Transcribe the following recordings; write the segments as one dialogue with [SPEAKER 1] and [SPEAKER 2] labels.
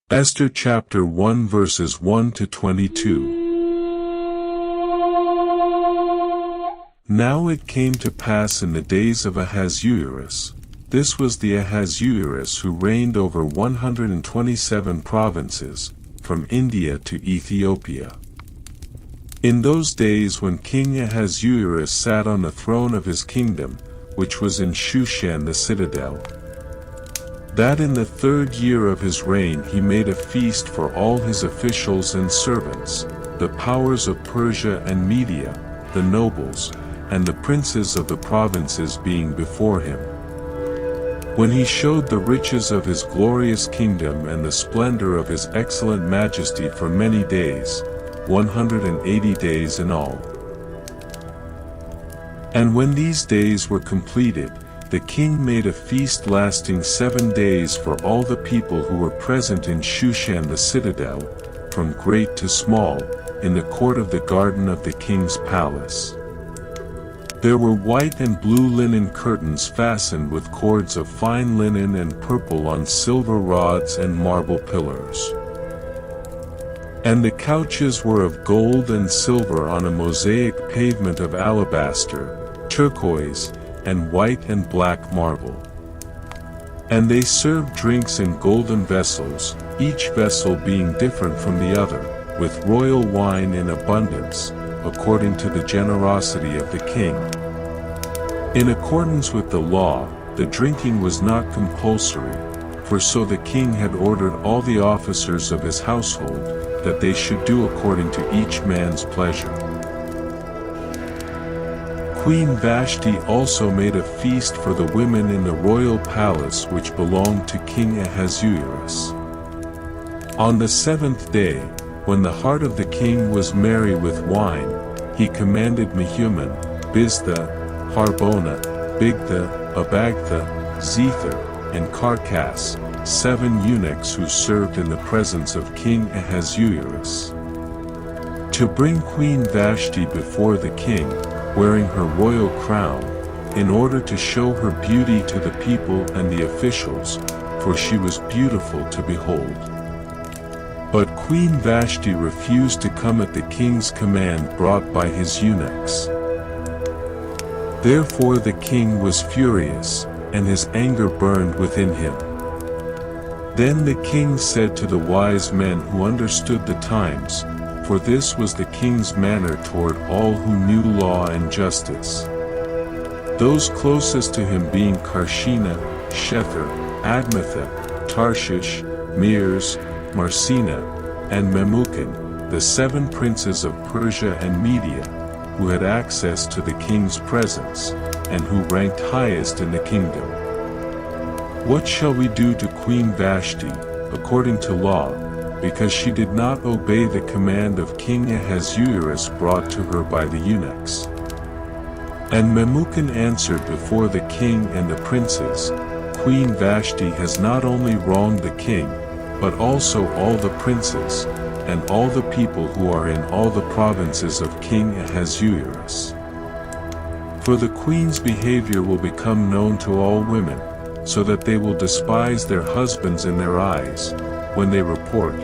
[SPEAKER 1] Esther chapter 1 verses 1 to 22. Now it came to pass in the days of Ahasuerus, this was the Ahasuerus who reigned over 127 provinces, from India to Ethiopia. In those days when King Ahasuerus sat on the throne of his kingdom, which was in Shushan the citadel, that in the 3rd year of his reign he made a feast for all his officials and servants, the powers of Persia and Media, the nobles, and the princes of the provinces being before him. When he showed the riches of his glorious kingdom and the splendor of his excellent majesty for many days, 180 days in all. And when these days were completed, the king made a feast lasting 7 days for all the people who were present in Shushan the citadel, from great to small, in the court of the garden of the king's palace. There were white and blue linen curtains fastened with cords of fine linen and purple on silver rods and marble pillars. And the couches were of gold and silver on a mosaic pavement of alabaster, turquoise, and white and black marble. And they served drinks in golden vessels, each vessel being different from the other, with royal wine in abundance, according to the generosity of the king. In accordance with the law, the drinking was not compulsory, for so the king had ordered all the officers of his household, that they should do according to each man's pleasure. Queen Vashti also made a feast for the women in the royal palace which belonged to King Ahasuerus. On the 7th day, when the heart of the king was merry with wine, he commanded Mehuman, Biztha, Harbona, Bigtha, Abagtha, Zethar, and Carcass, 7 eunuchs who served in the presence of King Ahasuerus, to bring Queen Vashti before the king, wearing her royal crown, in order to show her beauty to the people and the officials, for she was beautiful to behold. But Queen Vashti refused to come at the king's command brought by his eunuchs. Therefore the king was furious, and his anger burned within him. Then the king said to the wise men who understood the times, for this was the king's manner toward all who knew law and justice, those closest to him being Karshena, Shether, Admatha, Tarshish, Meres, Marsena, and Memucan, the 7 princes of Persia and Media, who had access to the king's presence, and who ranked highest in the kingdom. What shall we do to Queen Vashti, according to law, because she did not obey the command of King Ahasuerus brought to her by the eunuchs? And Memucan answered before the king and the princes, Queen Vashti has not only wronged the king, but also all the princes, and all the people who are in all the provinces of King Ahasuerus. For the queen's behavior will become known to all women, so that they will despise their husbands in their eyes, when they report,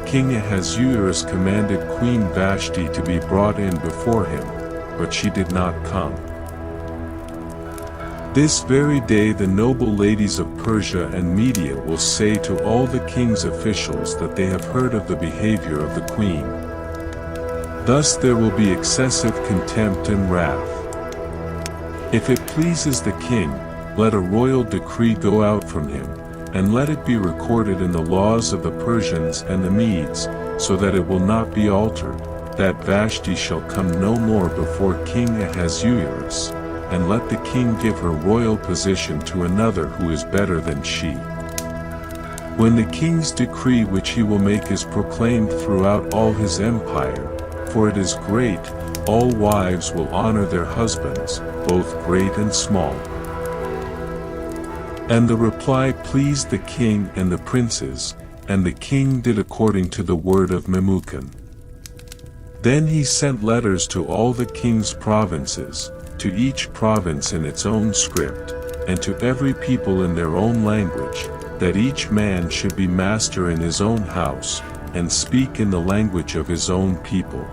[SPEAKER 1] King Ahasuerus commanded Queen Vashti to be brought in before him, but she did not come. This very day the noble ladies of Persia and Media will say to all the king's officials that they have heard of the behavior of the queen. Thus there will be excessive contempt and wrath. If it pleases the king, let a royal decree go out from him, and let it be recorded in the laws of the Persians and the Medes, so that it will not be altered, that Vashti shall come no more before King Ahasuerus, and let the king give her royal position to another who is better than she. When the king's decree which he will make is proclaimed throughout all his empire, for it is great, all wives will honor their husbands, both great and small. And the reply pleased the king and the princes, and the king did according to the word of Memucan. Then he sent letters to all the king's provinces, to each province in its own script, and to every people in their own language, that each man should be master in his own house, and speak in the language of his own people.